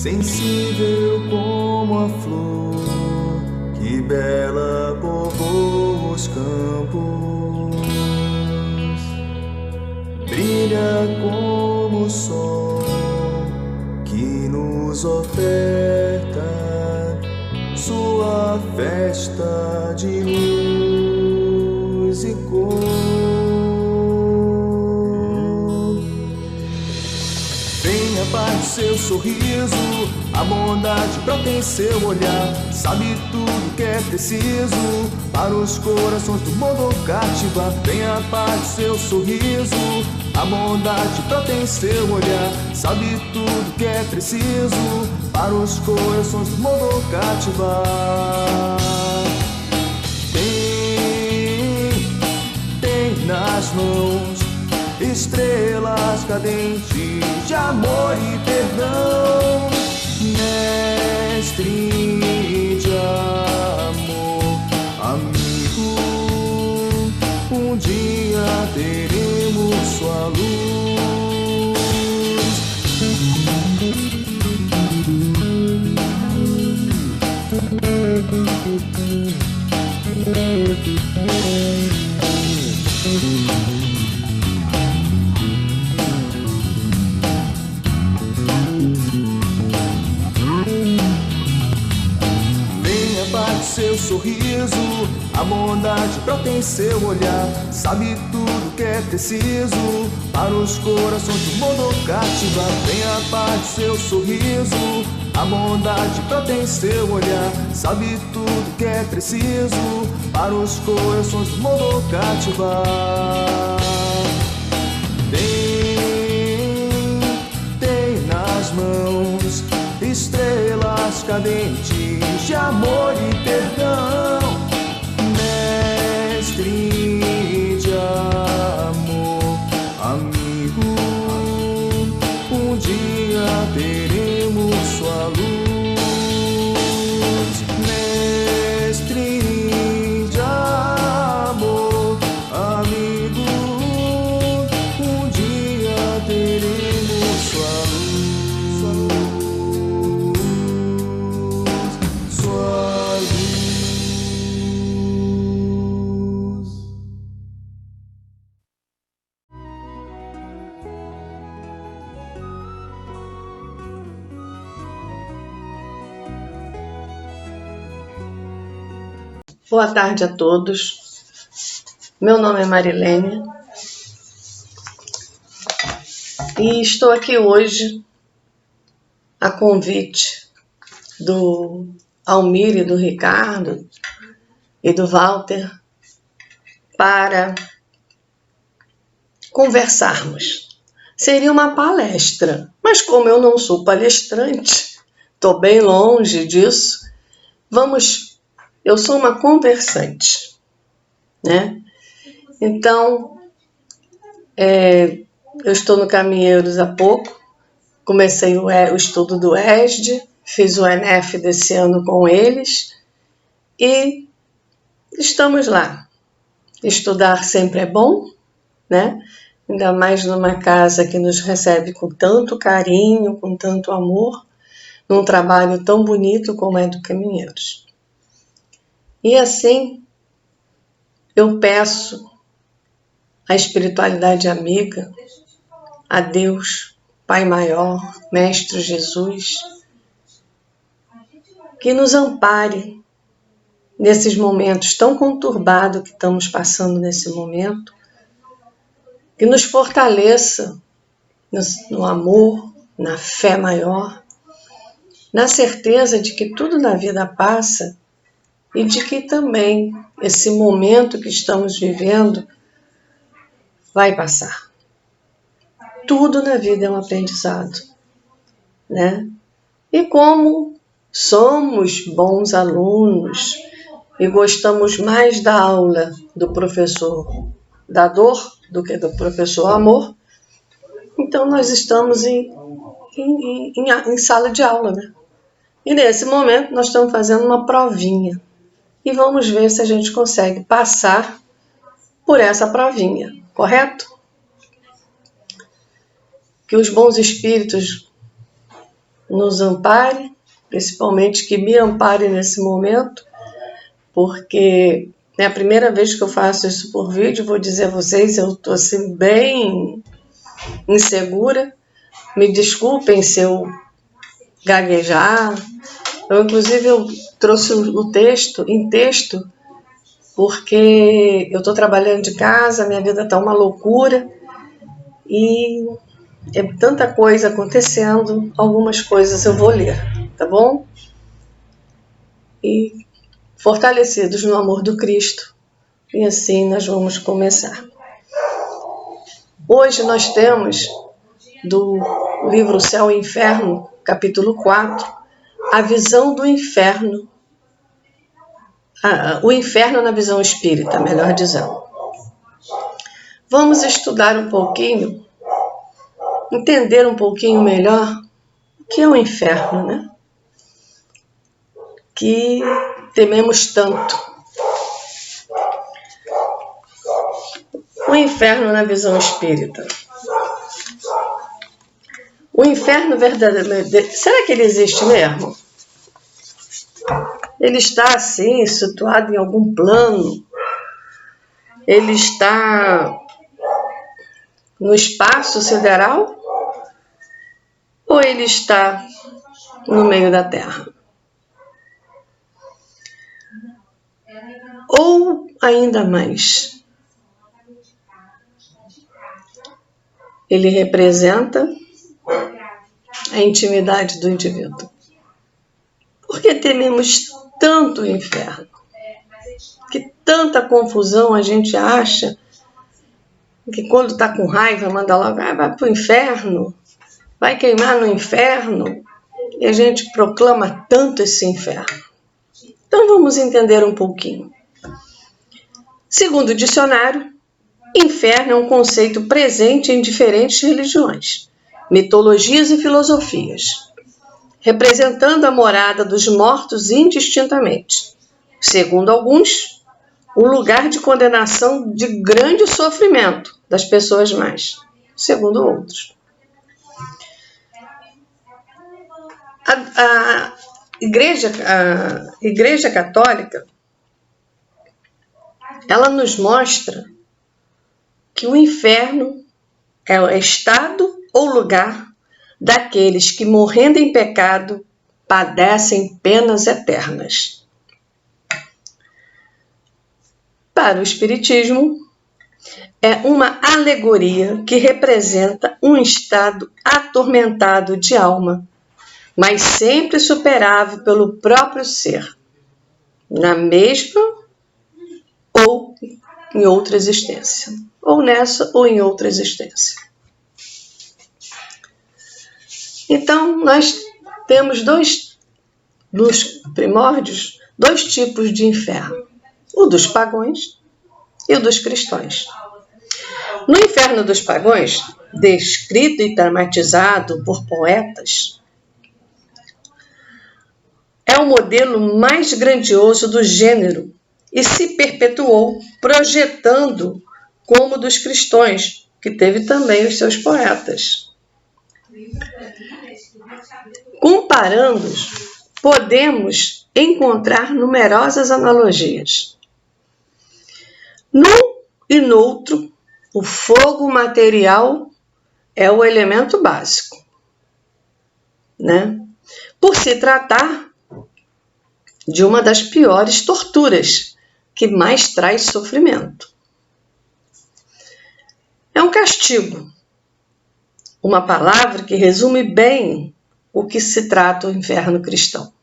sensível como a flor que bela povoa os campos, brilha como o sol que nos oferta sua festa de luz e cor. Vem a paz do seu sorriso, a bondade brota em seu olhar, sabe tudo que é preciso para os corações do mundo cativar. Vem a paz do seu sorriso, a bondade brota em seu olhar, sabe tudo que é preciso para os corações do mundo cativar. Tem nas mãos estrelas cadentes de amor e perdão, mestre de amor, amigo, um dia teremos sua luz. Vem a paz do seu sorriso, a bondade brota em seu olhar, sabe tudo que é preciso para os corações do mundo cativar. Vem a paz do seu sorriso, a bondade brota em seu olhar, sabe tudo que é preciso para os corações do mundo cativar. Tem nas mãos estrelas cadentes de amor e perdão, mestre de amor, amigo, um dia teremos sua luz. Mestre de amor, amigo, um dia teremos sua luz, sua luz. Boa tarde a todos. Meu nome é Marilene e estou aqui hoje a convite do Almir e do Ricardo e do Walter para conversarmos. Seria uma palestra, mas como eu não sou palestrante, estou bem longe disso, eu sou uma conversante, né? Então, eu estou no Caminheiros há pouco, comecei o estudo do ESD, fiz o ENEF desse ano com eles e estamos lá. Estudar sempre é bom, né? Ainda mais numa casa que nos recebe com tanto carinho, com tanto amor, num trabalho tão bonito como é do Caminheiros. E assim, eu peço à espiritualidade amiga, a Deus, Pai Maior, Mestre Jesus, que nos ampare nesses momentos tão conturbados que estamos passando nesse momento, que nos fortaleça no amor, na fé maior, na certeza de que tudo na vida passa e de que também esse momento que estamos vivendo vai passar. Tudo na vida é um aprendizado, né? E como somos bons alunos e gostamos mais da aula do professor da dor do que do professor amor, então nós estamos em sala de aula, né? E nesse momento nós estamos fazendo uma provinha. E vamos ver se a gente consegue passar por essa provinha, correto? Que os bons espíritos nos ampare, principalmente que me ampare nesse momento, porque é a primeira vez que eu faço isso por vídeo. Vou dizer a vocês, eu estou assim bem insegura. Me desculpem se eu gaguejar. Inclusive, eu trouxe o texto em texto, porque eu estou trabalhando de casa, minha vida está uma loucura e é tanta coisa acontecendo. Algumas coisas eu vou ler, tá bom? E fortalecidos no amor do Cristo. E assim nós vamos começar. Hoje nós temos do livro Céu e Inferno, capítulo 4, a visão do inferno. O inferno na visão espírita, melhor dizendo. Vamos estudar um pouquinho, entender um pouquinho melhor o que é o inferno, né? Que tememos tanto. O inferno na visão espírita. O inferno verdadeiro, será que ele existe mesmo? Ele está assim, situado em algum plano? Ele está no espaço sideral? Ou ele está no meio da Terra? Ou ainda mais, ele representa a intimidade do indivíduo. Por que tememos tanto o inferno? Que tanta confusão a gente acha que quando está com raiva manda logo, vai para o inferno, vai queimar no inferno, e a gente proclama tanto esse inferno. Então vamos entender um pouquinho. Segundo o dicionário, inferno é um conceito presente em diferentes religiões, mitologias e filosofias, representando a morada dos mortos indistintamente. Segundo alguns, o lugar de condenação de grande sofrimento das pessoas más. Segundo outros. A Igreja Católica, ela nos mostra que o inferno é o estado ou lugar daqueles que, morrendo em pecado, padecem penas eternas. Para o Espiritismo, é uma alegoria que representa um estado atormentado de alma, mas sempre superável pelo próprio ser, na mesma ou em outra existência, ou nessa ou em outra existência. Então, nós temos nos primórdios, dois tipos de inferno, o dos pagãos e o dos cristãos. No inferno dos pagãos, descrito e dramatizado por poetas, é o modelo mais grandioso do gênero e se perpetuou, projetando como dos cristãos, que teve também os seus poetas. Comparando-os, podemos encontrar numerosas analogias. Num e noutro, o fogo material é o elemento básico, né? Por se tratar de uma das piores torturas, que mais traz sofrimento. É um castigo, uma palavra que resume bem o que se trata o inferno cristão.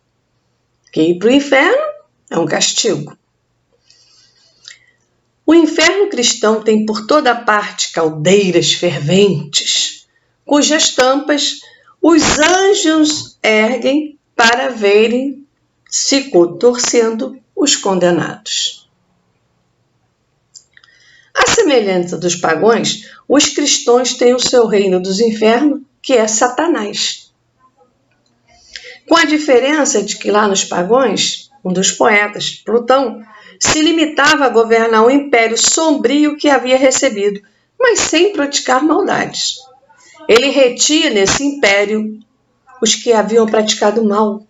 Que ir para o inferno é um castigo. O inferno cristão tem por toda parte caldeiras ferventes, cujas tampas os anjos erguem para verem se contorcendo os condenados. À semelhança dos pagãos, os cristãos têm o seu reino dos infernos, que é Satanás. Com a diferença de que lá nos pagãos, um dos poetas, Plutão, se limitava a governar um império sombrio que havia recebido, mas sem praticar maldades. Ele retinha nesse império os que haviam praticado mal,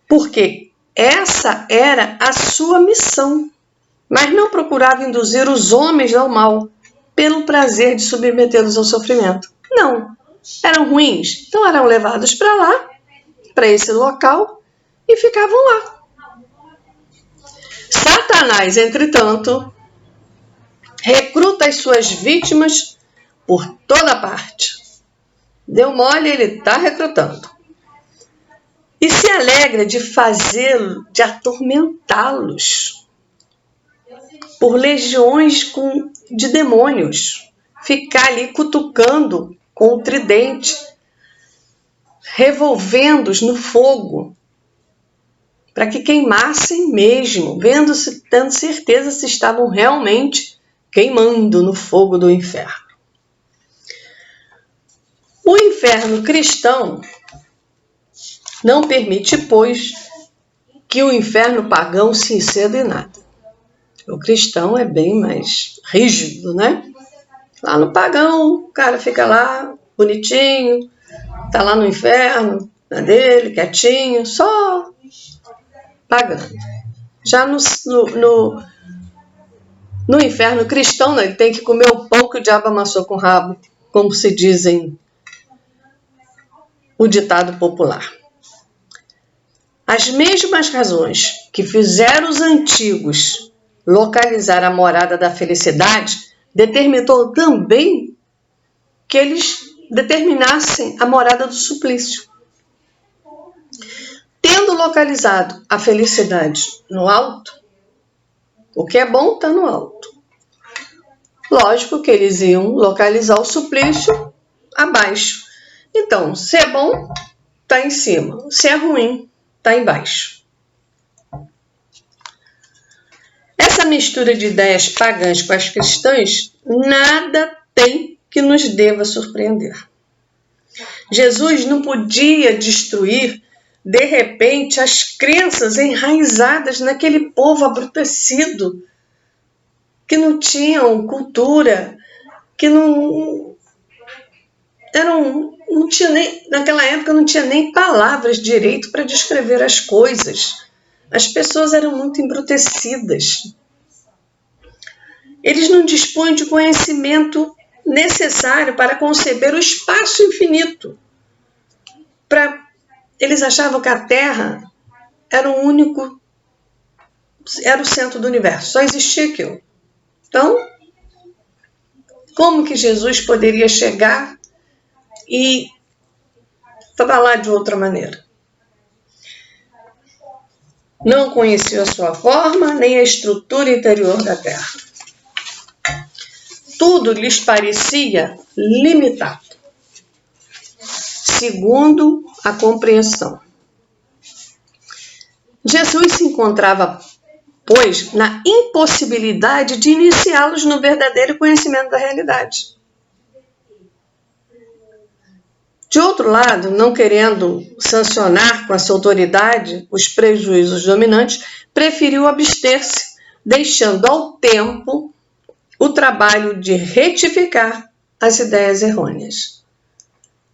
porque essa era a sua missão, mas não procurava induzir os homens ao mal pelo prazer de submetê-los ao sofrimento. Não, eram ruins, então eram levados para lá, para esse local, e ficavam lá. Satanás, entretanto, recruta as suas vítimas por toda parte. Deu mole, ele está recrutando. E se alegra de fazê-lo, de atormentá-los por legiões de demônios. Ficar ali cutucando com o tridente, revolvendo-os no fogo, para que queimassem mesmo, tendo certeza se estavam realmente queimando no fogo do inferno. O inferno cristão não permite, pois, que o inferno pagão se exceda em nada. O cristão é bem mais rígido, né? Lá no pagão, o cara fica lá, bonitinho, tá lá no inferno, na dele, quietinho, só pagando. Já no inferno cristão, né, ele tem que comer o pão que o diabo amassou com o rabo, como se dizem o ditado popular. As mesmas razões que fizeram os antigos localizar a morada da felicidade, determinou também que eles determinassem a morada do suplício. Tendo localizado a felicidade no alto, o que é bom está no alto. Lógico que eles iam localizar o suplício abaixo. Então, se é bom, está em cima. Se é ruim, está embaixo. Essa mistura de ideias pagãs com as cristãs nada tem que nos deva surpreender. Jesus não podia destruir, de repente, as crenças enraizadas naquele povo abrutecido, que não tinham cultura, que não tinha nem, naquela época não tinha nem palavras direito para descrever as coisas. As pessoas eram muito embrutecidas. Eles não dispunham de conhecimento necessário para conceber o espaço infinito. Eles achavam que a Terra era o centro do universo, só existia aquilo. Então, como que Jesus poderia chegar e falar de outra maneira? Não conhecia a sua forma, nem a estrutura interior da Terra. Tudo lhes parecia limitado, segundo a compreensão. Jesus se encontrava, pois, na impossibilidade de iniciá-los no verdadeiro conhecimento da realidade. De outro lado, não querendo sancionar com essa autoridade os prejuízos dominantes, preferiu abster-se, deixando ao tempo o trabalho de retificar as ideias errôneas.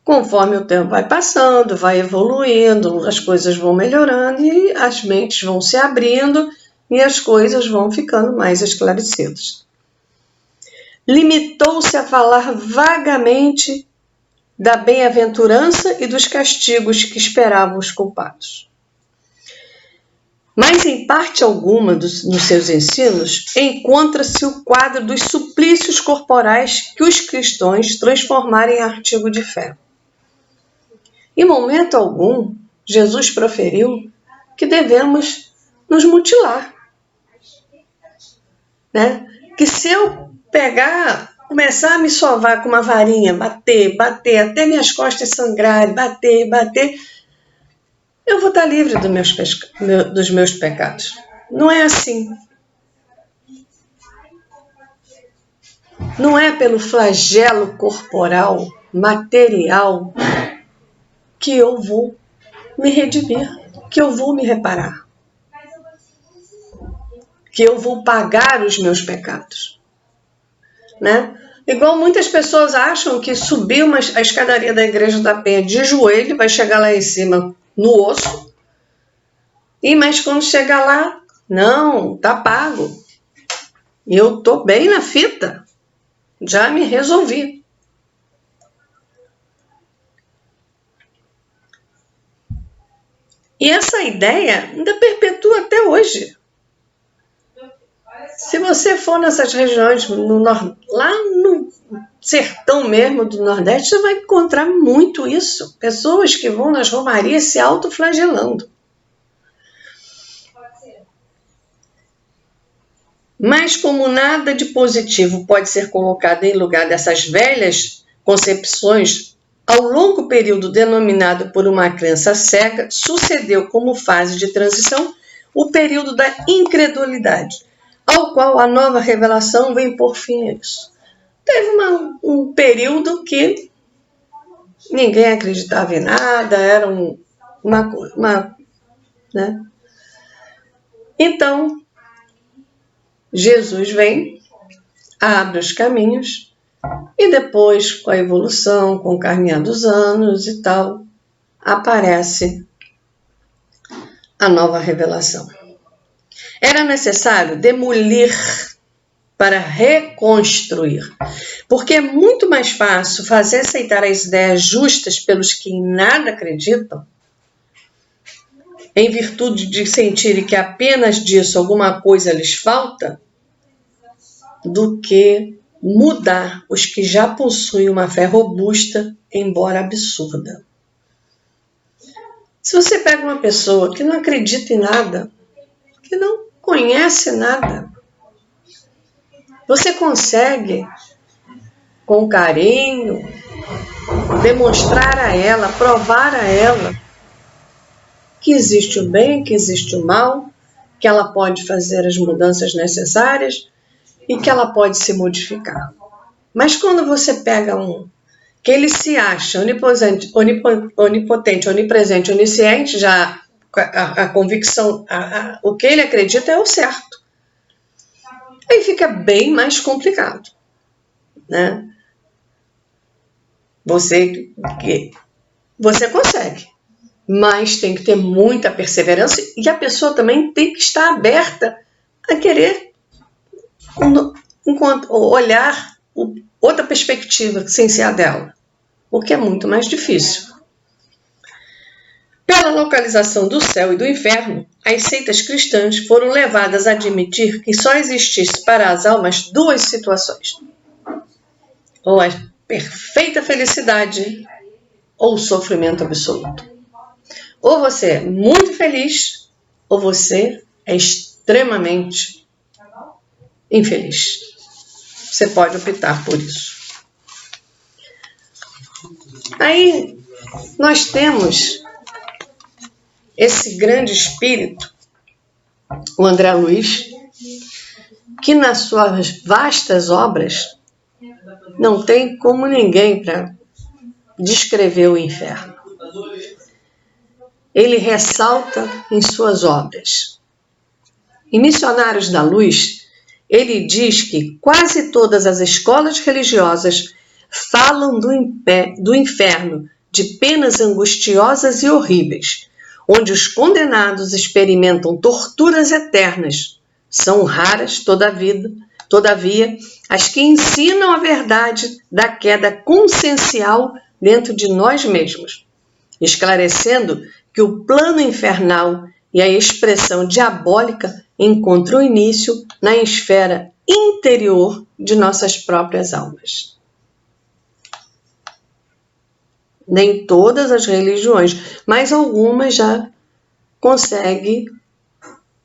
Conforme o tempo vai passando, vai evoluindo, as coisas vão melhorando e as mentes vão se abrindo e as coisas vão ficando mais esclarecidas. Limitou-se a falar vagamente da bem-aventurança e dos castigos que esperavam os culpados. Mas em parte alguma nos seus ensinos encontra-se o quadro dos suplícios corporais que os cristãos transformaram em artigo de fé. Em momento algum, Jesus proferiu que devemos nos mutilar. Né? Que se eu começar a me sovar com uma varinha, bater, até minhas costas sangrarem, bater, eu vou estar livre dos meus pecados. Não é assim. Não é pelo flagelo corporal, material, que eu vou me redimir, que eu vou me reparar, que eu vou pagar os meus pecados. Né? Igual muitas pessoas acham que subir a escadaria da Igreja da Penha de joelho vai chegar lá em cima no osso. Mas quando chegar lá, não, tá pago. Eu tô bem na fita. Já me resolvi. E essa ideia ainda perpetua até hoje. Se você for nessas regiões, lá no sertão mesmo do Nordeste, você vai encontrar muito isso. Pessoas que vão nas romarias se autoflagelando. Mas como nada de positivo pode ser colocado em lugar dessas velhas concepções, ao longo período denominado por uma crença cega, sucedeu como fase de transição o período da incredulidade, ao qual a nova revelação vem por fim a isso. Teve um período que ninguém acreditava em nada, era né? Então, Jesus vem, abre os caminhos e depois, com a evolução, com o caminhar dos anos e tal, aparece a nova revelação. Era necessário demolir para reconstruir, porque é muito mais fácil fazer aceitar as ideias justas pelos que em nada acreditam, em virtude de sentirem que apenas disso alguma coisa lhes falta, do que mudar os que já possuem uma fé robusta, embora absurda. Se você pega uma pessoa que não acredita em nada, que não conhece nada, você consegue, com carinho, demonstrar a ela, provar a ela que existe o bem, que existe o mal, que ela pode fazer as mudanças necessárias e que ela pode se modificar. Mas quando você pega que ele se acha onipotente, onipresente, onisciente, já a convicção, o que ele acredita é o certo. Aí fica bem mais complicado, né? Você consegue, mas tem que ter muita perseverança e a pessoa também tem que estar aberta a querer olhar outra perspectiva sem ser a dela, o que é muito mais difícil. Pela localização do céu e do inferno, as seitas cristãs foram levadas a admitir que só existisse para as almas duas situações: ou a perfeita felicidade ou o sofrimento absoluto. Ou você é muito feliz, ou você é extremamente infeliz. Você pode optar por isso. Aí nós temos esse grande espírito, o André Luiz, que nas suas vastas obras não tem como ninguém para descrever o inferno. Ele ressalta em suas obras. Em Missionários da Luz, ele diz que quase todas as escolas religiosas falam do inferno de penas angustiosas e horríveis, onde os condenados experimentam torturas eternas. São raras, todavia, as que ensinam a verdade da queda consciencial dentro de nós mesmos, esclarecendo que o plano infernal e a expressão diabólica encontram início na esfera interior de nossas próprias almas. Nem todas as religiões, mas algumas já conseguem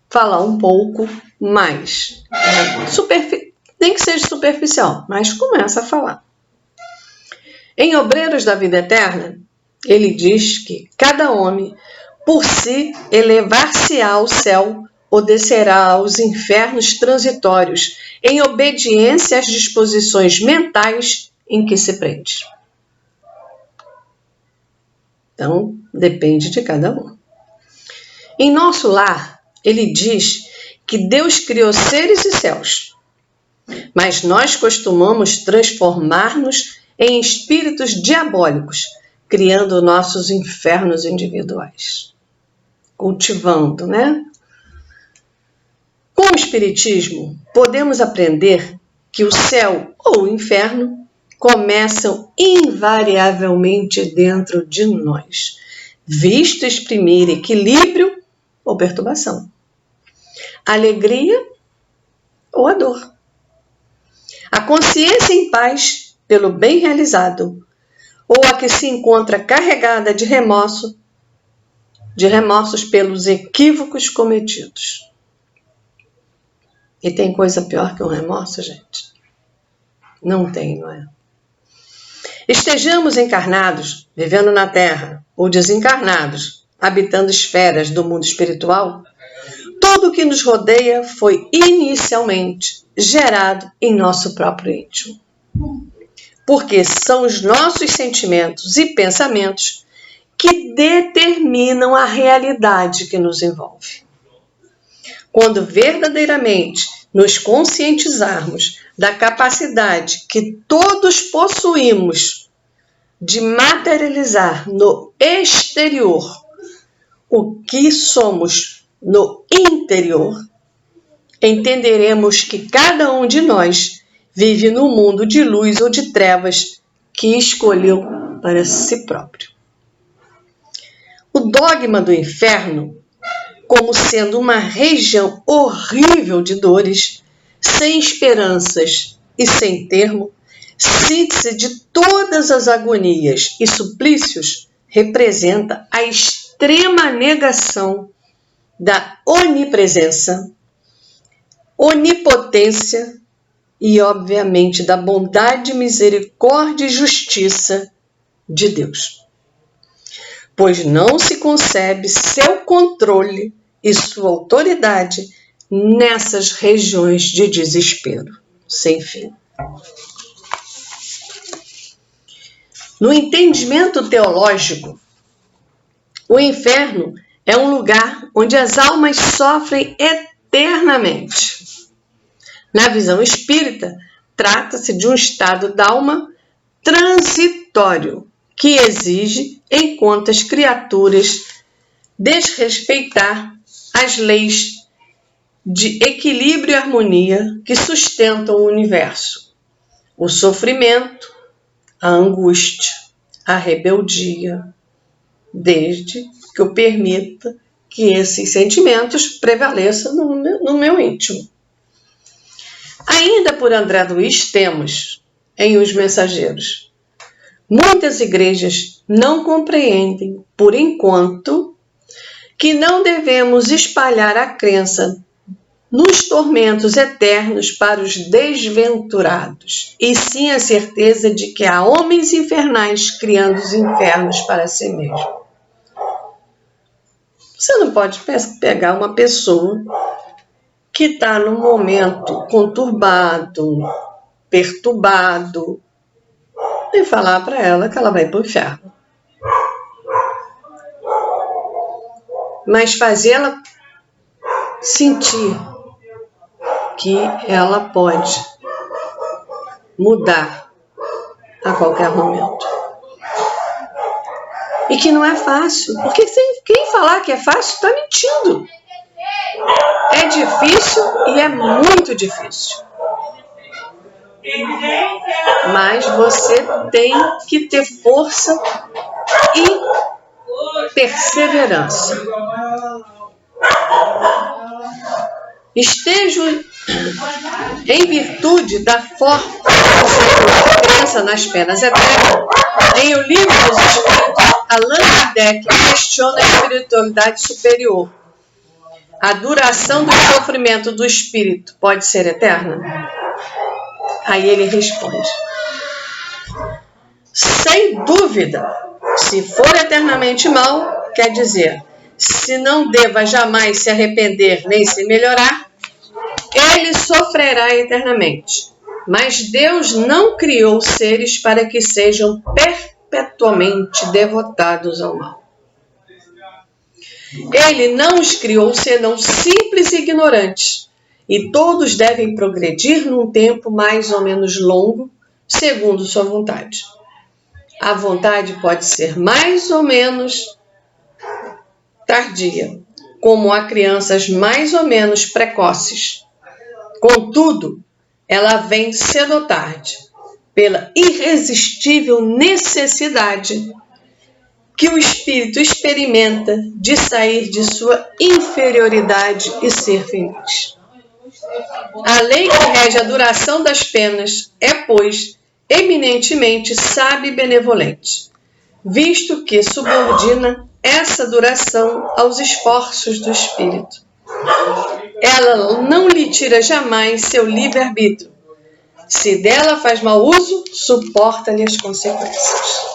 falar um pouco mais. Nem que seja superficial, mas começa a falar. Em Obreiros da Vida Eterna, ele diz que cada homem, por si, elevar-se-á ao céu ou descerá aos infernos transitórios, em obediência às disposições mentais em que se prende. Então, depende de cada um. Em Nosso Lar, ele diz que Deus criou seres e céus. Mas nós costumamos transformar-nos em espíritos diabólicos, criando nossos infernos individuais. Cultivando, né? Com o Espiritismo, podemos aprender que o céu ou o inferno começam invariavelmente dentro de nós, visto exprimir equilíbrio ou perturbação, alegria ou a dor. A consciência em paz pelo bem realizado, ou a que se encontra carregada de remorsos pelos equívocos cometidos. E tem coisa pior que um remorso, gente? Não tem, não é? Estejamos encarnados, vivendo na Terra, ou desencarnados, habitando esferas do mundo espiritual, tudo o que nos rodeia foi inicialmente gerado em nosso próprio íntimo. Porque são os nossos sentimentos e pensamentos que determinam a realidade que nos envolve. Quando verdadeiramente nos conscientizarmos da capacidade que todos possuímos de materializar no exterior o que somos no interior, entenderemos que cada um de nós vive no mundo de luz ou de trevas que escolheu para si próprio. O dogma do inferno, como sendo uma região horrível de dores, sem esperanças e sem termo, síntese de todas as agonias e suplícios, representa a extrema negação da onipresença, onipotência e, obviamente, da bondade, misericórdia e justiça de Deus. Pois não se concebe seu controle e sua autoridade nessas regiões de desespero sem fim. No entendimento teológico, o inferno é um lugar onde as almas sofrem eternamente. Na visão espírita, trata-se de um estado da alma transitório, que exige, enquanto as criaturas desrespeitar as leis de equilíbrio e harmonia que sustentam o universo, o sofrimento, a angústia, a rebeldia, desde que eu permita que esses sentimentos prevaleçam no meu íntimo. Ainda por André Luiz temos, em Os Mensageiros, muitas igrejas não compreendem, por enquanto, que não devemos espalhar a crença nos tormentos eternos para os desventurados, e sim a certeza de que há homens infernais criando os infernos para si mesmo. Você não pode pegar uma pessoa que está num momento conturbado, perturbado, e falar para ela que ela vai para o inferno. Mas fazê-la sentir que ela pode mudar a qualquer momento. E que não é fácil, porque quem falar que é fácil está mentindo. É difícil e é muito difícil. Mas você tem que ter força e perseverança. Estejam em virtude da forte crença nas penas eternas. Em O Livro dos Espíritos, Allan Kardec questiona a espiritualidade superior. A duração do sofrimento do espírito pode ser eterna? Aí ele responde: sem dúvida, se for eternamente mal, quer dizer, se não deva jamais se arrepender nem se melhorar, ele sofrerá eternamente. Mas Deus não criou seres para que sejam perpetuamente devotados ao mal. Ele não os criou senão simples e ignorantes, e todos devem progredir num tempo mais ou menos longo, segundo sua vontade. A vontade pode ser mais ou menos tardia, como há crianças mais ou menos precoces. Contudo, ela vem cedo ou tarde, pela irresistível necessidade que o espírito experimenta de sair de sua inferioridade e ser feliz. A lei que rege a duração das penas é, pois, eminentemente sábia e benevolente, visto que subordina essa duração aos esforços do espírito. Ela não lhe tira jamais seu livre-arbítrio. Se dela faz mau uso, suporta-lhe as consequências.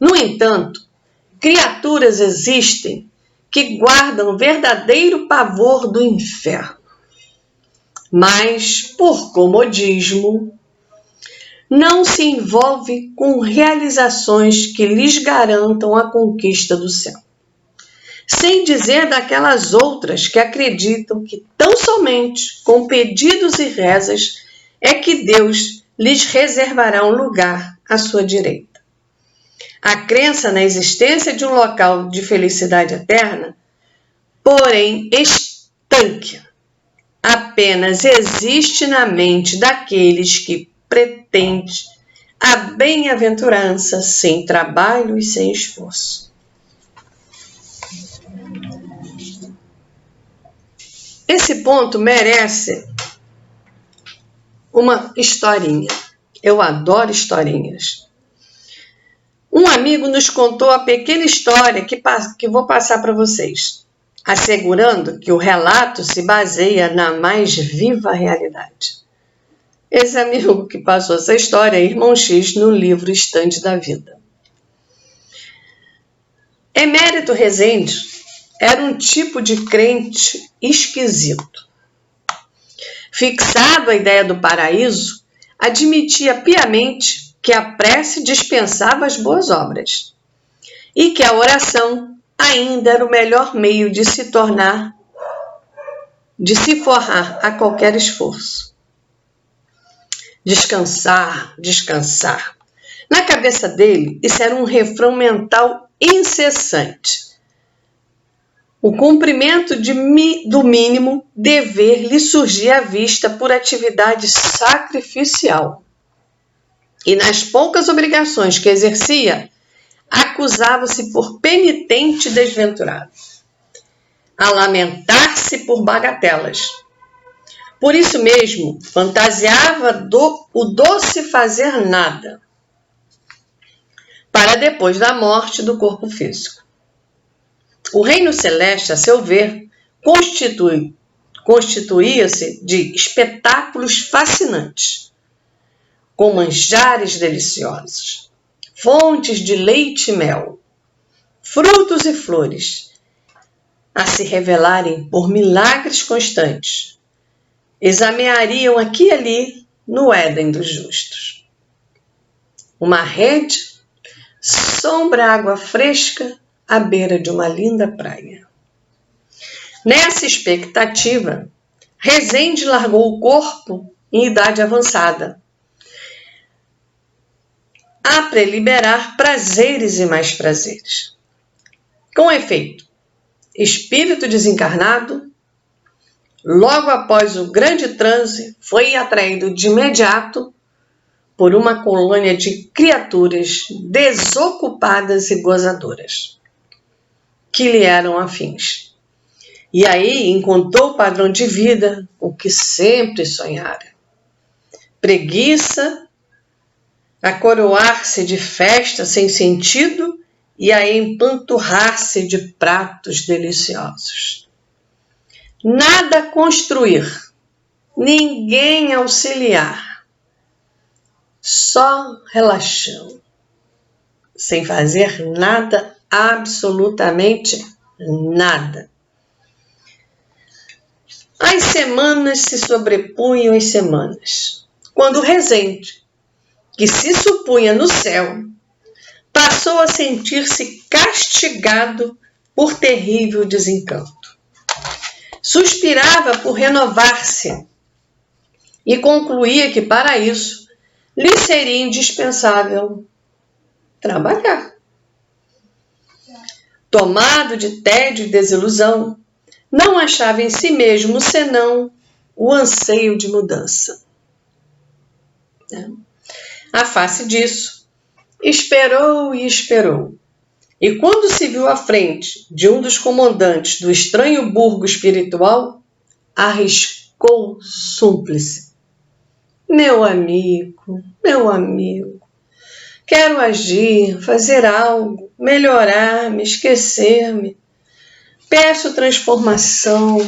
No entanto, criaturas existem que guardam verdadeiro pavor do inferno, mas, por comodismo, não se envolve com realizações que lhes garantam a conquista do céu. Sem dizer daquelas outras que acreditam que tão somente com pedidos e rezas é que Deus lhes reservará um lugar à sua direita. A crença na existência de um local de felicidade eterna, porém estanque, apenas existe na mente daqueles que pretendem a bem-aventurança sem trabalho e sem esforço. Esse ponto merece uma historinha. Eu adoro historinhas. Um amigo nos contou a pequena história que vou passar para vocês, assegurando que o relato se baseia na mais viva realidade. Esse amigo que passou essa história é Irmão X no livro Estante da Vida. Emérito Rezende era um tipo de crente esquisito. Fixado à ideia do paraíso, admitia piamente que a prece dispensava as boas obras e que a oração ainda era o melhor meio de se forrar a qualquer esforço. Descansar, descansar. Na cabeça dele, isso era um refrão mental incessante. O cumprimento do mínimo dever lhe surgia à vista por atividade sacrificial. E nas poucas obrigações que exercia, acusava-se por penitente desventurado, a lamentar-se por bagatelas. Por isso mesmo, fantasiava o doce fazer nada, para depois da morte do corpo físico. O reino celeste, a seu ver, constituía-se de espetáculos fascinantes, com manjares deliciosos, fontes de leite e mel, frutos e flores, a se revelarem por milagres constantes, examinariam aqui e ali no Éden dos justos. Uma rede, sombra, água fresca, à beira de uma linda praia. Nessa expectativa, Rezende largou o corpo em idade avançada, a preliberar prazeres e mais prazeres. Com efeito, espírito desencarnado, logo após o grande transe, foi atraído de imediato por uma colônia de criaturas desocupadas e gozadoras, que lhe eram afins. E aí encontrou o padrão de vida, o que sempre sonhara. Preguiça, a coroar-se de festa sem sentido e a empanturrar-se de pratos deliciosos. Nada construir, ninguém auxiliar, só relaxando, sem fazer nada, absolutamente nada. As semanas se sobrepunham às semanas, quando Rezende, que se supunha no céu, passou a sentir-se castigado por terrível desencanto. Suspirava por renovar-se e concluía que, para isso, lhe seria indispensável trabalhar. Tomado de tédio e desilusão, não achava em si mesmo senão o anseio de mudança. À face disso, esperou e esperou. E quando se viu à frente de um dos comandantes do estranho burgo espiritual, arriscou súplice. Meu amigo, quero agir, fazer algo, melhorar-me, esquecer-me. Peço transformação.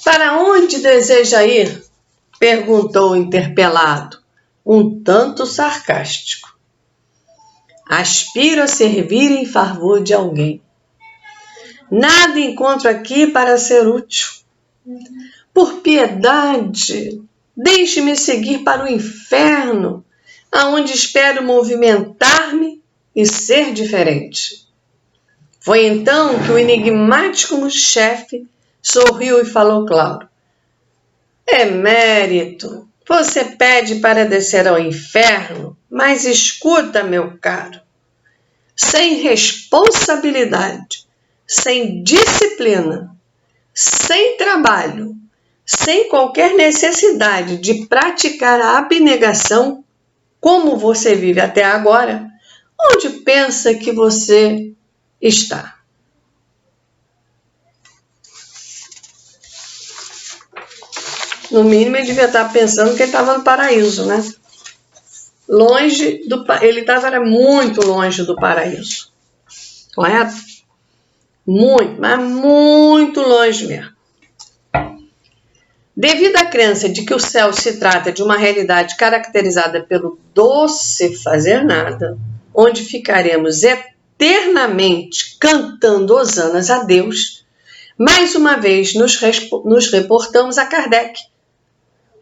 Para onde deseja ir? Perguntou o interpelado, um tanto sarcástico. Aspiro a servir em favor de alguém. Nada encontro aqui para ser útil. Por piedade, deixe-me seguir para o inferno, aonde espero movimentar-me e ser diferente. Foi então que o enigmático chefe sorriu e falou claro. Emérito, você pede para descer ao inferno, mas escuta, meu caro, sem responsabilidade, sem disciplina, sem trabalho, sem qualquer necessidade de praticar a abnegação, como você vive até agora, onde pensa que você está? No mínimo, ele devia estar pensando que ele estava no paraíso, né? Ele era muito longe do paraíso. Correto? Muito, mas muito longe mesmo. Devido à crença de que o céu se trata de uma realidade caracterizada pelo doce fazer nada, onde ficaremos eternamente cantando hosanas a Deus, mais uma vez nos reportamos a Kardec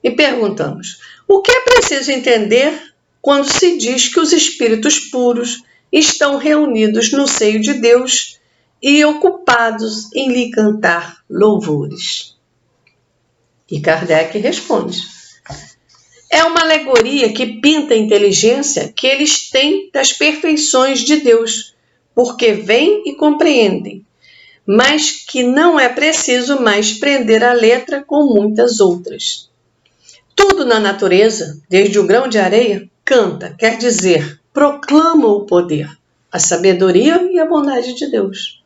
e perguntamos: o que é preciso entender quando se diz que os espíritos puros estão reunidos no seio de Deus e ocupados em lhe cantar louvores? E Kardec responde: é uma alegoria que pinta a inteligência que eles têm das perfeições de Deus, porque veem e compreendem, mas que não é preciso mais prender a letra com muitas outras. Tudo na natureza, desde o grão de areia, canta, quer dizer, proclama o poder, a sabedoria e a bondade de Deus.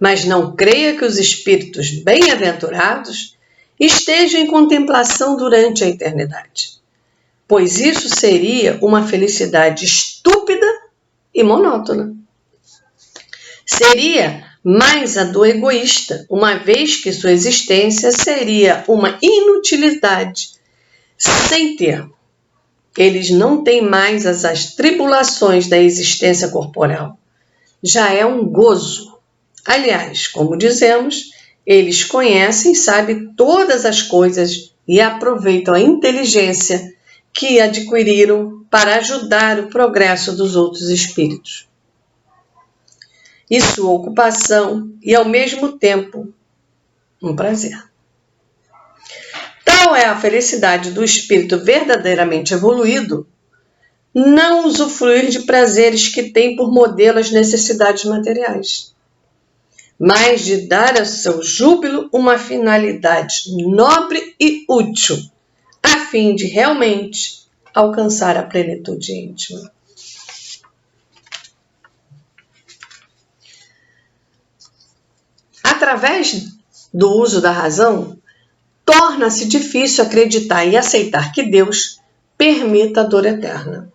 Mas não creia que os espíritos bem-aventurados estejam em contemplação durante a eternidade, pois isso seria uma felicidade estúpida e monótona. Seria mais a do egoísta, uma vez que sua existência seria uma inutilidade sem termo. Eles não têm mais as tribulações da existência corporal. Já é um gozo. Aliás, como dizemos, eles conhecem e sabem todas as coisas e aproveitam a inteligência que adquiriram para ajudar o progresso dos outros espíritos. E sua ocupação e, ao mesmo tempo, um prazer. Tal é a felicidade do espírito verdadeiramente evoluído, não usufruir de prazeres que tem por modelo as necessidades materiais, mas de dar ao seu júbilo uma finalidade nobre e útil, a fim de realmente alcançar a plenitude íntima. Através do uso da razão, torna-se difícil acreditar e aceitar que Deus permita a dor eterna,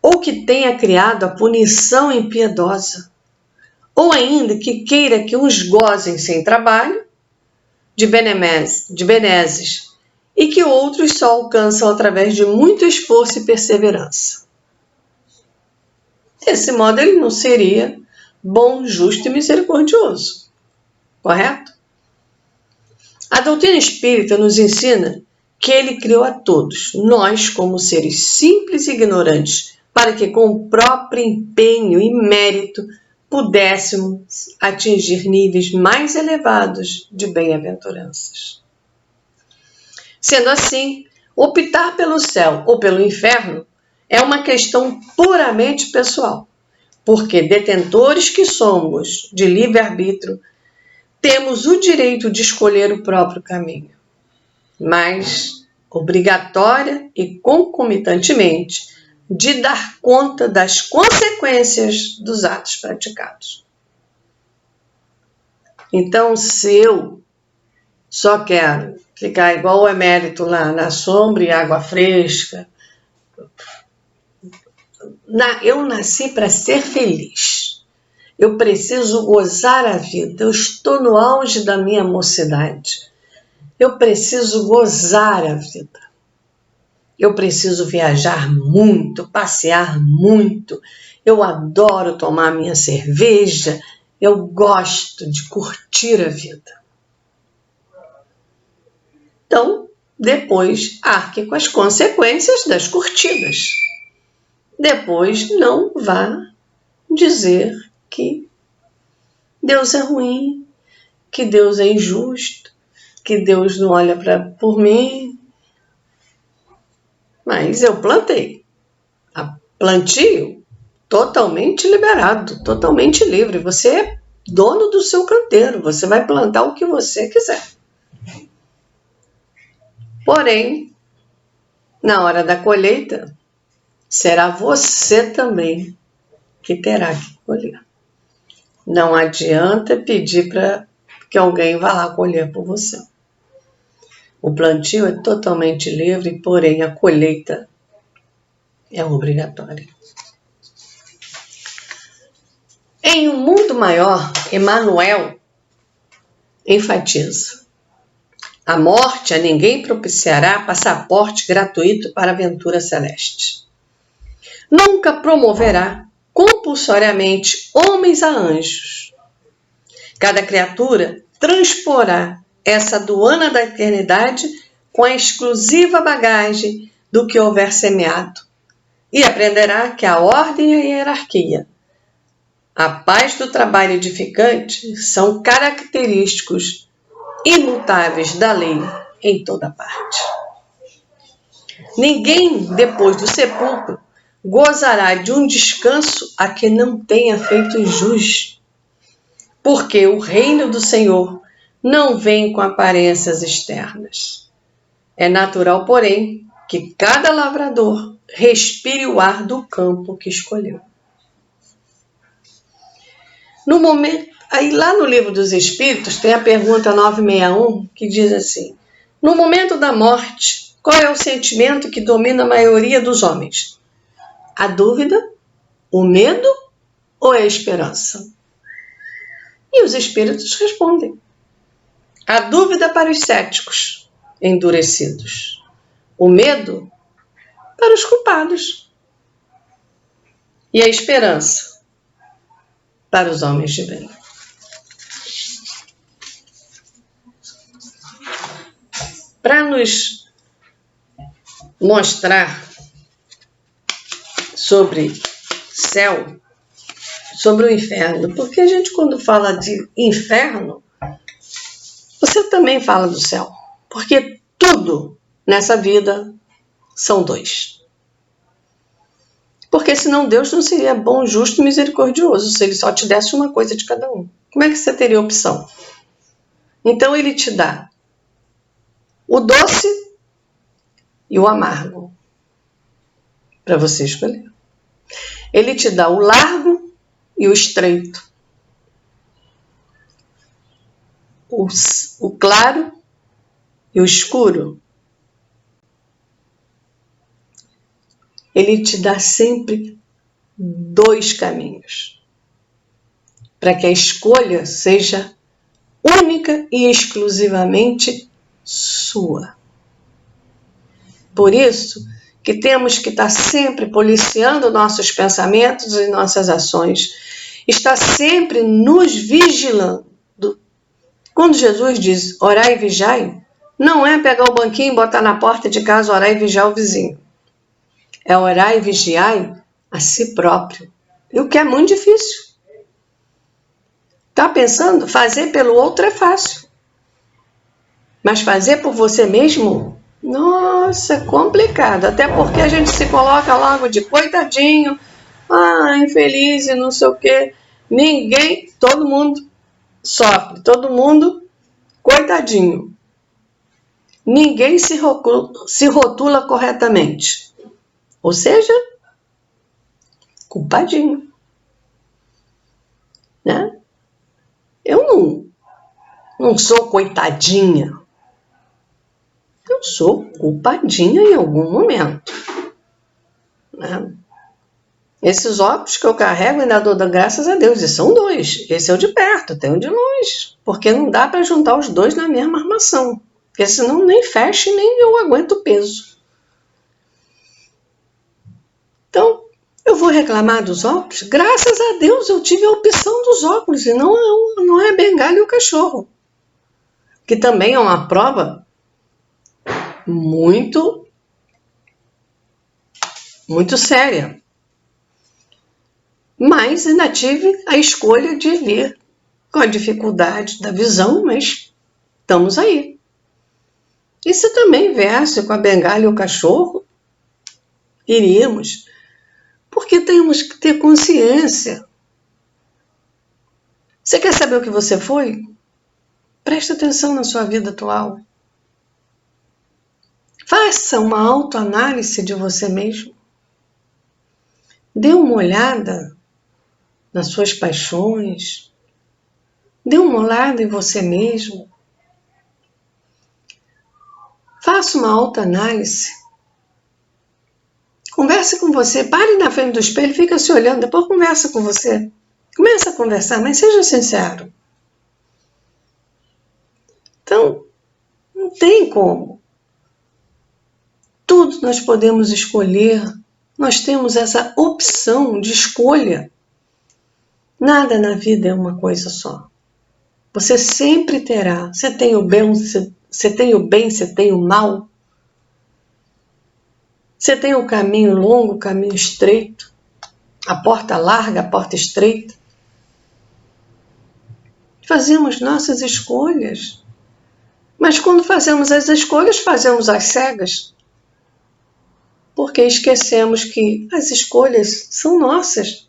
ou que tenha criado a punição impiedosa, ou ainda que queira que uns gozem sem trabalho de benesses e que outros só alcançam através de muito esforço e perseverança. Desse modo, ele não seria bom, justo e misericordioso, correto? A doutrina espírita nos ensina que ele criou a todos, nós como seres simples e ignorantes, para que com o próprio empenho e mérito pudéssemos atingir níveis mais elevados de bem-aventuranças. Sendo assim, optar pelo céu ou pelo inferno é uma questão puramente pessoal, porque detentores que somos de livre-arbítrio, temos o direito de escolher o próprio caminho, mas obrigatória e concomitantemente de dar conta das consequências dos atos praticados. Eu só quero ficar igual o emérito lá na sombra e água fresca, eu nasci para ser feliz. Eu preciso gozar a vida. Eu estou no auge da minha mocidade. Eu preciso gozar a vida. Eu preciso viajar muito, passear muito. Eu adoro tomar minha cerveja. Eu gosto de curtir a vida. Então, depois, arque com as consequências das curtidas. Depois, não vá dizer que Deus é ruim, que Deus é injusto, que Deus não olha por mim. Mas eu plantei. Plantio totalmente liberado, totalmente livre. Você é dono do seu canteiro, você vai plantar o que você quiser. Porém, na hora da colheita, será você também que terá que colher. Não adianta pedir para que alguém vá lá colher por você. O plantio é totalmente livre, porém a colheita é obrigatória. Em um mundo maior, Emmanuel enfatiza: a morte a ninguém propiciará passaporte gratuito para a aventura celeste. Nunca promoverá compulsoriamente homens a anjos. Cada criatura transporá essa aduana da eternidade com a exclusiva bagagem do que houver semeado e aprenderá que a ordem e a hierarquia, a paz do trabalho edificante são característicos imutáveis da lei em toda parte. Ninguém, depois do sepulcro, gozará de um descanso a que não tenha feito jus, porque o reino do Senhor não vem com aparências externas. É natural, porém, que cada lavrador respire o ar do campo que escolheu. No momento, aí lá no Livro dos Espíritos tem a pergunta 961 que diz assim: no momento da morte, qual é o sentimento que domina a maioria dos homens? A dúvida, o medo ou a esperança? E os espíritos respondem: a dúvida para os céticos endurecidos, o medo para os culpados e a esperança para os homens de bem. Para nos mostrar sobre céu, sobre o inferno, porque a gente, quando fala de inferno, você também fala do céu, porque tudo nessa vida são dois. Porque senão Deus não seria bom, justo e misericordioso se ele só te desse uma coisa de cada um. Como é que você teria opção? Então ele te dá o doce e o amargo para você escolher. Ele te dá o largo e o estreito, o claro e o escuro. Ele te dá sempre dois caminhos, para que a escolha seja única e exclusivamente sua. Por isso que temos que estar sempre policiando nossos pensamentos e nossas ações, estar sempre nos vigilando. Quando Jesus diz orai e vigiai, não é pegar o banquinho e botar na porta de casa, orar e vigiar o vizinho. É orar e vigiar a si próprio. E o que é muito difícil. Tá pensando? Fazer pelo outro é fácil. Mas fazer por você mesmo? Nossa, é complicado. Até porque a gente se coloca logo de coitadinho, infeliz e não sei o quê. Ninguém, todo mundo sofre, todo mundo coitadinho. Ninguém se rotula corretamente. Ou seja, culpadinho. Né? Eu não sou coitadinha. Eu sou culpadinha em algum momento. Né? Esses óculos que eu carrego ainda dou graças a Deus, e são 2. Esse é o de perto, tem o de longe. Porque não dá para juntar os 2 na mesma armação. Porque senão nem fecha e nem eu aguento o peso. Então, eu vou reclamar dos óculos? Graças a Deus eu tive a opção dos óculos, e não é bengala e o cachorro. Que também é uma prova muito séria. Mas ainda tive a escolha de vir com a dificuldade da visão, mas estamos aí. E se também viesse com a bengala e o cachorro, iríamos. Porque temos que ter consciência. Você quer saber o que você foi? Preste atenção na sua vida atual. Faça uma autoanálise de você mesmo. Dê uma olhada nas suas paixões. Dê uma olhada em você mesmo. Faça uma autoanálise. Converse com você. Pare na frente do espelho, fica se olhando, depois conversa com você. Começa a conversar, mas seja sincero. Então, não tem como. Tudo nós podemos escolher. Nós temos essa opção de escolha. Nada na vida é uma coisa só. Você sempre terá. Você tem o bem, você tem o mal. Você tem o caminho longo, o caminho estreito. A porta larga, a porta estreita. Fazemos nossas escolhas. Mas quando fazemos as escolhas, fazemos às cegas. Porque esquecemos que as escolhas são nossas.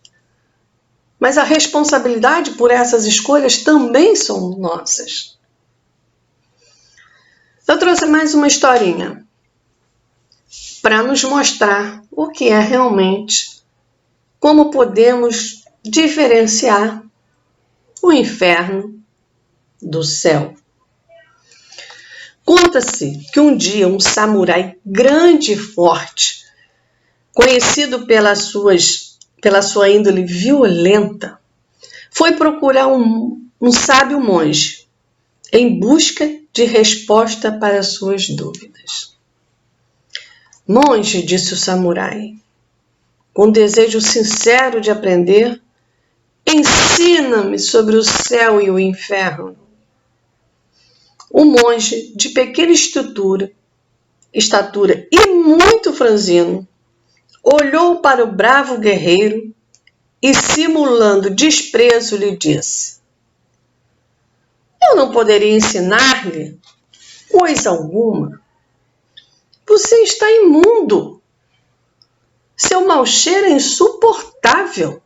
Mas a responsabilidade por essas escolhas também são nossas. Eu trouxe mais uma historinha para nos mostrar o que é realmente, como podemos diferenciar o inferno do céu. Conta-se que um dia um samurai grande e forte, conhecido pela sua índole violenta, foi procurar um sábio monge em busca de resposta para suas dúvidas. Monge, disse o samurai, com desejo sincero de aprender, ensina-me sobre o céu e o inferno. O monge, de pequena estatura e muito franzino, olhou para o bravo guerreiro e, simulando desprezo, lhe disse: eu não poderia ensinar-lhe coisa alguma. Você está imundo. Seu mau cheiro é insuportável.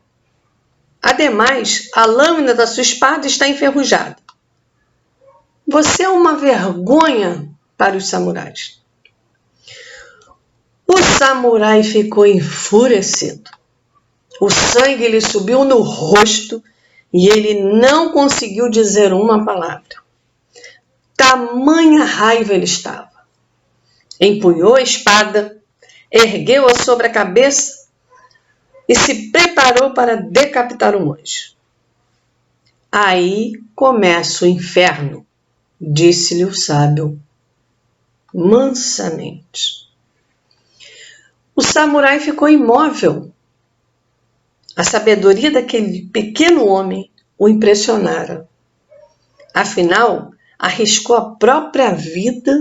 Ademais, a lâmina da sua espada está enferrujada. Você é uma vergonha para os samurais. O samurai ficou enfurecido. O sangue lhe subiu no rosto e ele não conseguiu dizer uma palavra. Tamanha raiva ele estava. Empunhou a espada, ergueu-a sobre a cabeça e se preparou para decapitar o monge. Aí começa o inferno, disse-lhe o sábio, mansamente. O samurai ficou imóvel. A sabedoria daquele pequeno homem o impressionara. Afinal, arriscou a própria vida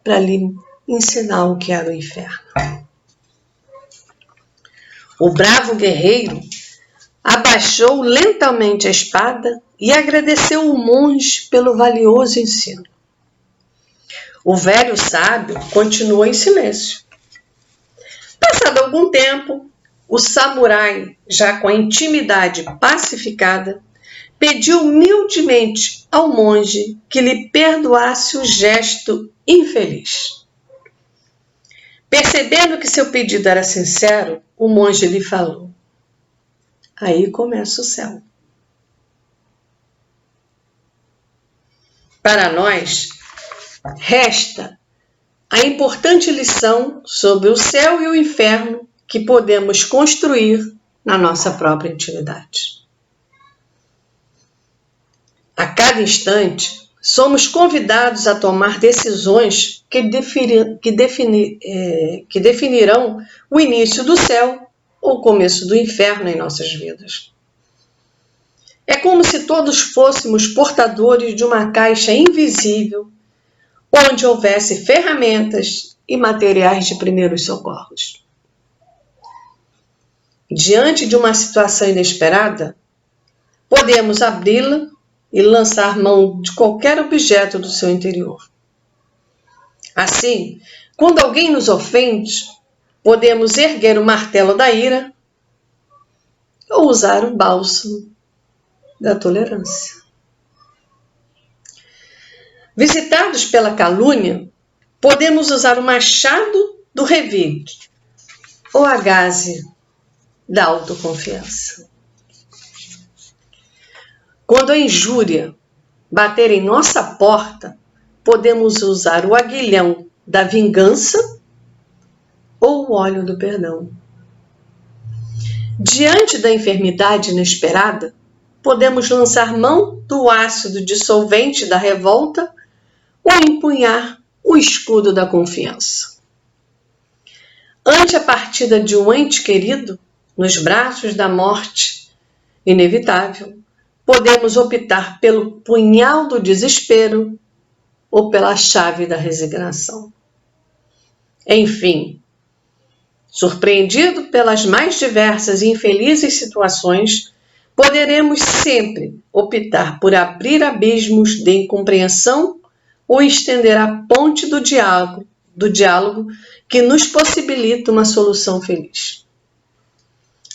para lhe ensinar o que era o inferno. O bravo guerreiro abaixou lentamente a espada e agradeceu o monge pelo valioso ensino. O velho sábio continuou em silêncio. Passado algum tempo, o samurai, já com a intimidade pacificada, pediu humildemente ao monge que lhe perdoasse o gesto infeliz. Percebendo que seu pedido era sincero, o monge lhe falou: aí começa o céu. Para nós, resta a importante lição sobre o céu e o inferno que podemos construir na nossa própria intimidade. A cada instante, somos convidados a tomar decisões que definirão o início do céu ou o começo do inferno em nossas vidas. É como se todos fôssemos portadores de uma caixa invisível, onde houvesse ferramentas e materiais de primeiros socorros. Diante de uma situação inesperada, podemos abri-la e lançar mão de qualquer objeto do seu interior. Assim, quando alguém nos ofende, podemos erguer o martelo da ira ou usar o bálsamo da tolerância. Visitados pela calúnia, podemos usar o machado do revide ou a gaze da autoconfiança. Quando a injúria bater em nossa porta, podemos usar o aguilhão da vingança ou o óleo do perdão. Diante da enfermidade inesperada, podemos lançar mão do ácido dissolvente da revolta ou empunhar o escudo da confiança. Ante a partida de um ente querido, nos braços da morte inevitável, podemos optar pelo punhal do desespero ou pela chave da resignação. Enfim, surpreendido pelas mais diversas e infelizes situações, poderemos sempre optar por abrir abismos de incompreensão ou estender a ponte do diálogo que nos possibilita uma solução feliz.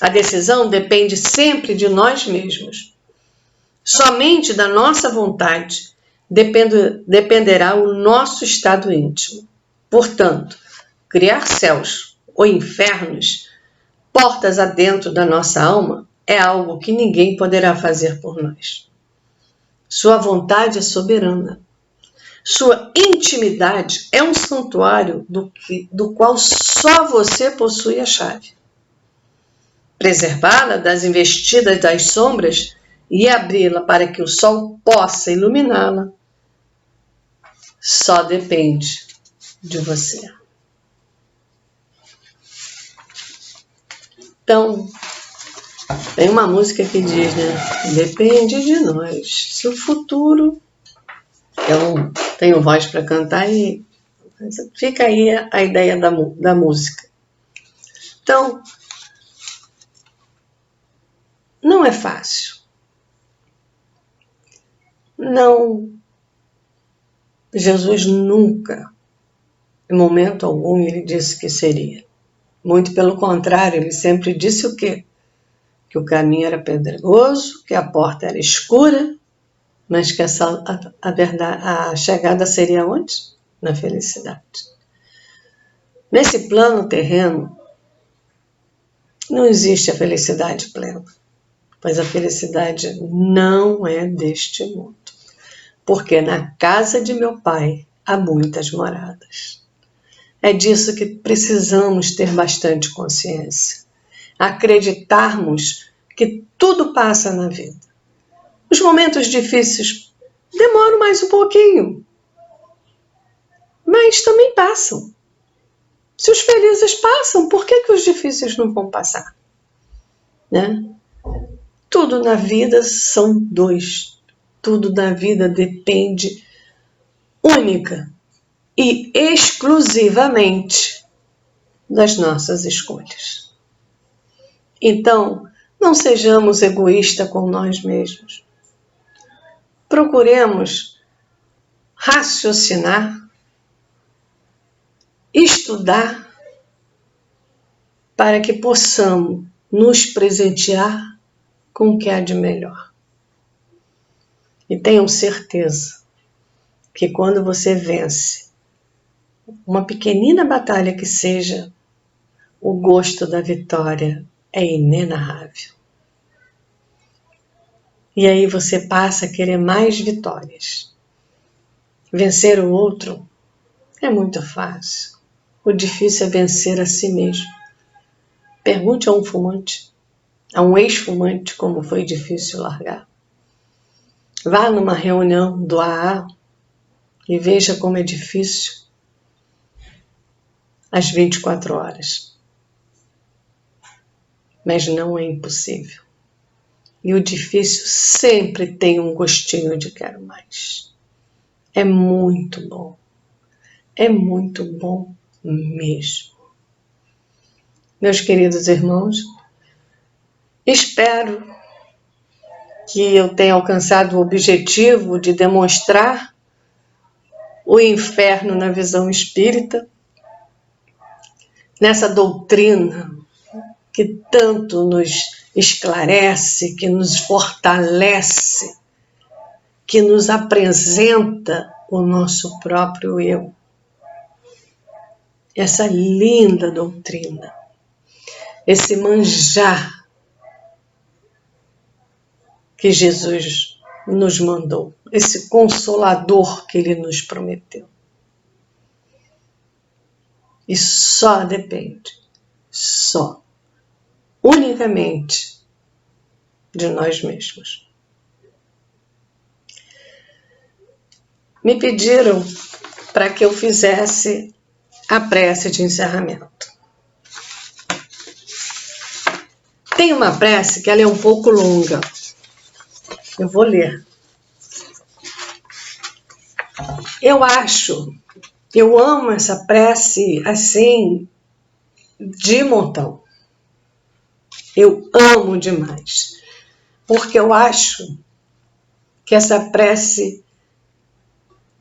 A decisão depende sempre de nós mesmos. Somente da nossa vontade dependerá o nosso estado íntimo. Portanto, criar céus ou infernos, portas adentro da nossa alma, é algo que ninguém poderá fazer por nós. Sua vontade é soberana. Sua intimidade é um santuário do qual só você possui a chave. Preservá-la das investidas das sombras e abri-la para que o sol possa iluminá-la só depende de você. Então, tem uma música que diz, né? Depende de nós. Se o futuro... Eu não tenho voz para cantar e fica aí a ideia da música. Então, não é fácil. Não. Jesus nunca, em momento algum, ele disse que seria. Muito pelo contrário, ele sempre disse o quê? Que o caminho era pedregoso, que a porta era escura, mas que a chegada seria onde? Na felicidade. Nesse plano terreno, não existe a felicidade plena, pois a felicidade não é deste mundo. Porque na casa de meu Pai há muitas moradas. É disso que precisamos ter bastante consciência. Acreditarmos que tudo passa na vida. Os momentos difíceis demoram mais um pouquinho, mas também passam. Se os felizes passam, por que os difíceis não vão passar? Né? Tudo na vida são dois. Tudo na vida depende única e exclusivamente das nossas escolhas. Então, não sejamos egoístas com nós mesmos. procuremos raciocinar, estudar, para que possamos nos presentear com o que há de melhor. E tenham certeza que quando você vence uma pequenina batalha que seja, o gosto da vitória é inenarrável. E aí você passa a querer mais vitórias. Vencer o outro é muito fácil. O difícil é vencer a si mesmo. Pergunte a um fumante, a um ex-fumante, como foi difícil largar. Vá numa reunião do AA e veja como é difícil às 24 horas. Mas não é impossível. E o difícil sempre tem um gostinho de quero mais. É muito bom. É muito bom mesmo. Meus queridos irmãos, espero que eu tenha alcançado o objetivo de demonstrar o inferno na visão espírita, nessa doutrina que tanto nos esclarece, que nos fortalece, que nos apresenta o nosso próprio eu. Essa linda doutrina, esse manjar que Jesus nos mandou, esse consolador que Ele nos prometeu. E só depende, unicamente de nós mesmos. Me pediram para que eu fizesse a prece de encerramento. Tem uma prece que ela é um pouco longa. Eu vou ler. Eu amo essa prece assim, de montão. Eu amo demais. Porque eu acho que essa prece,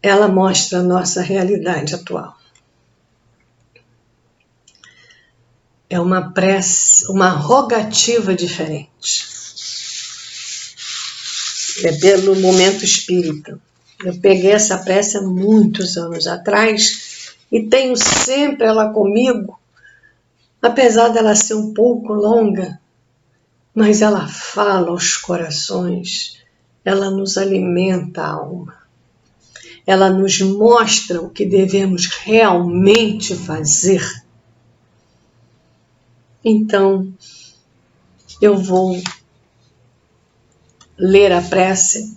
ela mostra a nossa realidade atual. É uma prece, uma rogativa diferente. É pelo momento espírita. Eu peguei essa prece há muitos anos atrás e tenho sempre ela comigo, apesar dela ser um pouco longa, mas ela fala aos corações, ela nos alimenta a alma, ela nos mostra o que devemos realmente fazer. Então, eu vou ler a prece.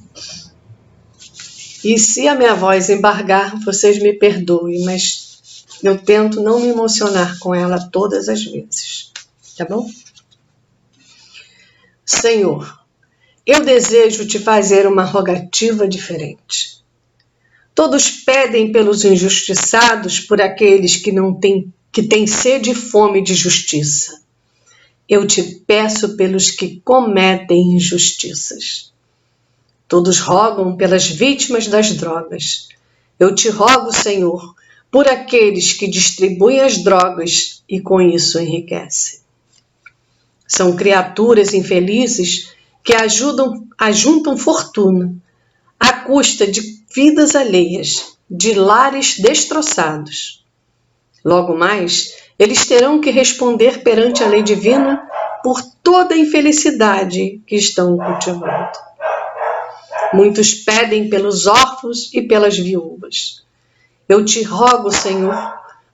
E se a minha voz embargar, vocês me perdoem, mas eu tento não me emocionar com ela todas as vezes. Tá bom? Senhor, eu desejo te fazer uma rogativa diferente. Todos pedem pelos injustiçados, por aqueles que têm sede e fome de justiça. Eu te peço pelos que cometem injustiças. Todos rogam pelas vítimas das drogas. Eu te rogo, Senhor, por aqueles que distribuem as drogas e com isso enriquecem. São criaturas infelizes que ajuntam fortuna à custa de vidas alheias, de lares destroçados. Logo mais, eles terão que responder perante a lei divina por toda a infelicidade que estão cultivando. Muitos pedem pelos órfãos e pelas viúvas. Eu te rogo, Senhor,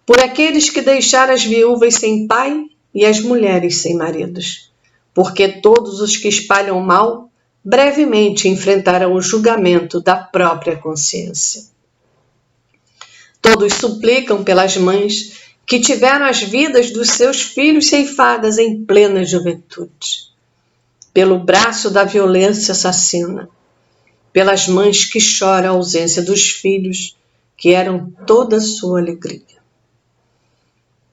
por aqueles que deixaram as viúvas sem pai e as mulheres sem maridos, porque todos os que espalham mal brevemente enfrentarão o julgamento da própria consciência. Todos suplicam pelas mães que tiveram as vidas dos seus filhos ceifadas em plena juventude, pelo braço da violência assassina, pelas mães que choram a ausência dos filhos, que eram toda sua alegria.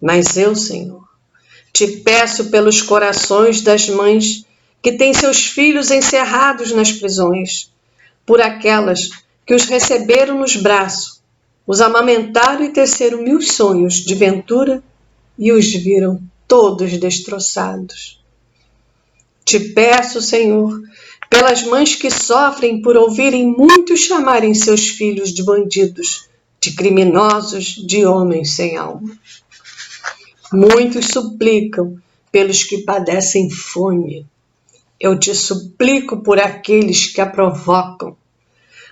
Mas eu, Senhor, te peço pelos corações das mães que têm seus filhos encerrados nas prisões, por aquelas que os receberam nos braços, os amamentaram e teceram 1000 sonhos de ventura e os viram todos destroçados. Te peço, Senhor, pelas mães que sofrem por ouvirem muitos chamarem seus filhos de bandidos, de criminosos, de homens sem alma. Muitos suplicam pelos que padecem fome. Eu te suplico por aqueles que a provocam,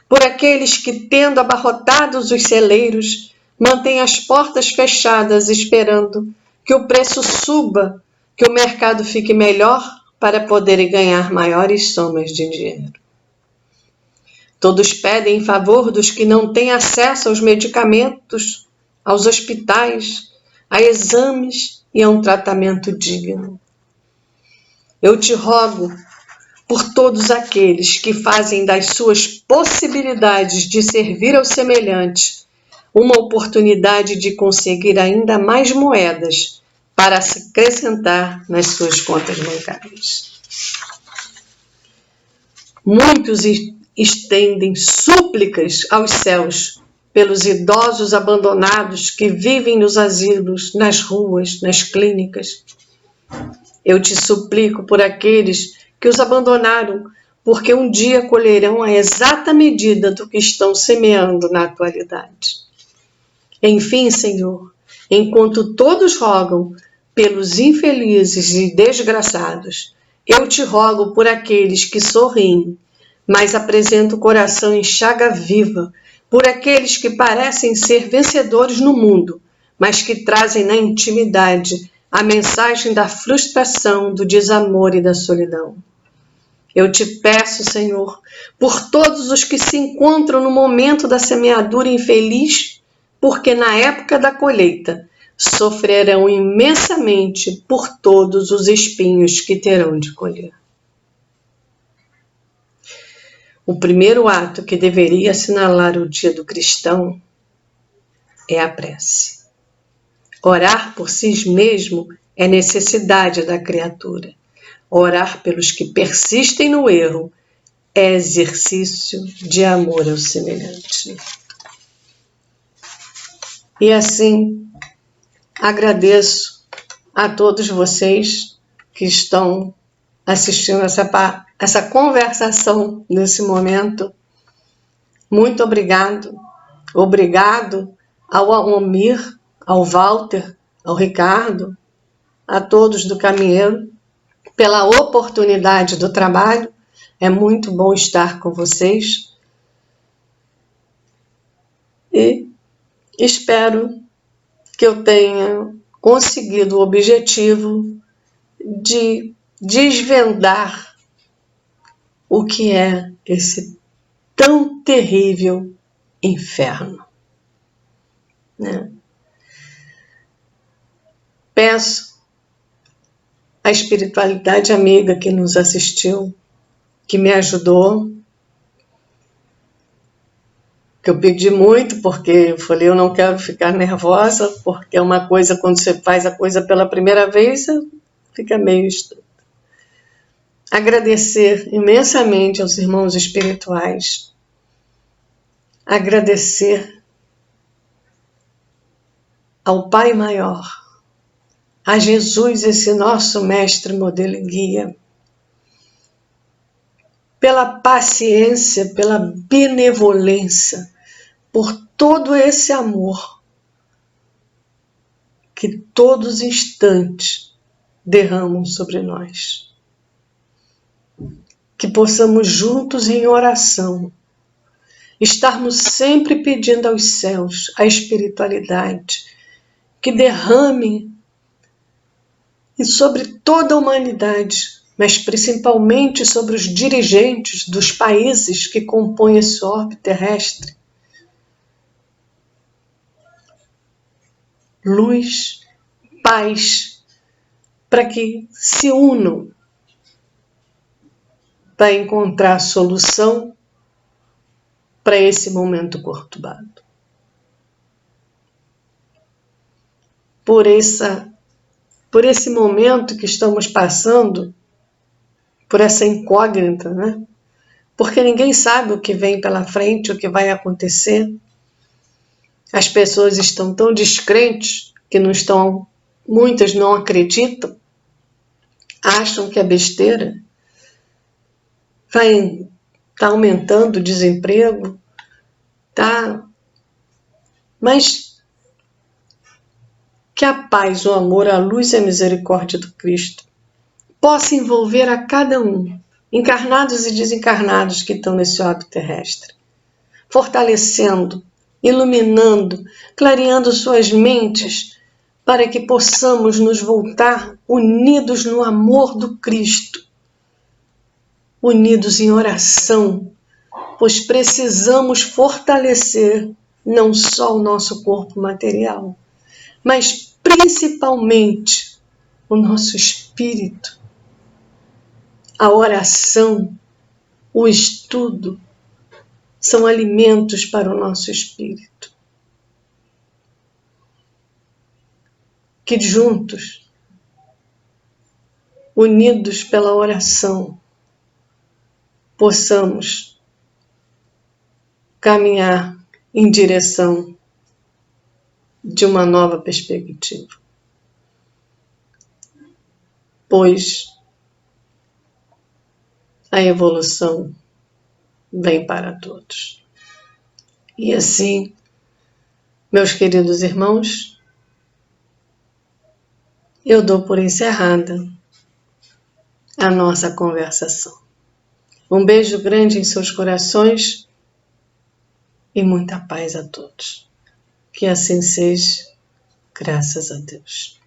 por aqueles que, tendo abarrotados os celeiros, mantêm as portas fechadas esperando que o preço suba, que o mercado fique melhor para poderem ganhar maiores somas de dinheiro. Todos pedem em favor dos que não têm acesso aos medicamentos, aos hospitais, a exames e a um tratamento digno. Eu te rogo por todos aqueles que fazem das suas possibilidades de servir aos semelhantes uma oportunidade de conseguir ainda mais moedas para se acrescentar nas suas contas bancárias. Muitos estendem súplicas aos céus pelos idosos abandonados que vivem nos asilos, nas ruas, nas clínicas. Eu te suplico por aqueles que os abandonaram, porque um dia colherão a exata medida do que estão semeando na atualidade. Enfim, Senhor, enquanto todos rogam pelos infelizes e desgraçados, eu te rogo por aqueles que sorriem, mas apresentam o coração em chaga viva, por aqueles que parecem ser vencedores no mundo, mas que trazem na intimidade a mensagem da frustração, do desamor e da solidão. Eu te peço, Senhor, por todos os que se encontram no momento da semeadura infeliz, porque na época da colheita sofrerão imensamente por todos os espinhos que terão de colher. O primeiro ato que deveria assinalar o dia do cristão é a prece. Orar por si mesmo é necessidade da criatura. Orar pelos que persistem no erro é exercício de amor ao semelhante. E assim, agradeço a todos vocês que estão assistindo essa conversação nesse momento. Muito obrigado. Obrigado ao Almir, ao Walter, ao Ricardo, a todos do Caminheiro, pela oportunidade do trabalho. É muito bom estar com vocês. E espero que eu tenha conseguido o objetivo de desvendar o que é esse tão terrível inferno, né? Peço à espiritualidade amiga que nos assistiu, que me ajudou, que eu pedi muito, porque eu falei, eu não quero ficar nervosa, porque é uma coisa, quando você faz a coisa pela primeira vez, fica meio estranho. Agradecer imensamente aos irmãos espirituais, agradecer ao Pai Maior, a Jesus, esse nosso mestre, modelo e guia, pela paciência, pela benevolência, por todo esse amor que todos os instantes derramam sobre nós. Que possamos juntos em oração estarmos sempre pedindo aos céus, à espiritualidade, que derrame e sobre toda a humanidade, mas principalmente sobre os dirigentes dos países que compõem esse orbe terrestre, luz, paz, para que se unam para encontrar solução para esse momento conturbado. Por esse momento que estamos passando, por essa incógnita, né? porque ninguém sabe o que vem pela frente, o que vai acontecer. As pessoas estão tão descrentes que muitas não acreditam, acham que é besteira. Tá aumentando o desemprego, tá? Mas que a paz, o amor, a luz e a misericórdia do Cristo possa envolver a cada um, encarnados e desencarnados que estão nesse orbe terrestre, fortalecendo, iluminando, clareando suas mentes, para que possamos nos voltar unidos no amor do Cristo, unidos em oração, pois precisamos fortalecer não só o nosso corpo material, mas principalmente o nosso espírito. A oração, o estudo, são alimentos para o nosso espírito. Que juntos, unidos pela oração, possamos caminhar em direção de uma nova perspectiva. Pois a evolução vem para todos. E assim, meus queridos irmãos, eu dou por encerrada a nossa conversação. Um beijo grande em seus corações e muita paz a todos. Que assim seja, graças a Deus.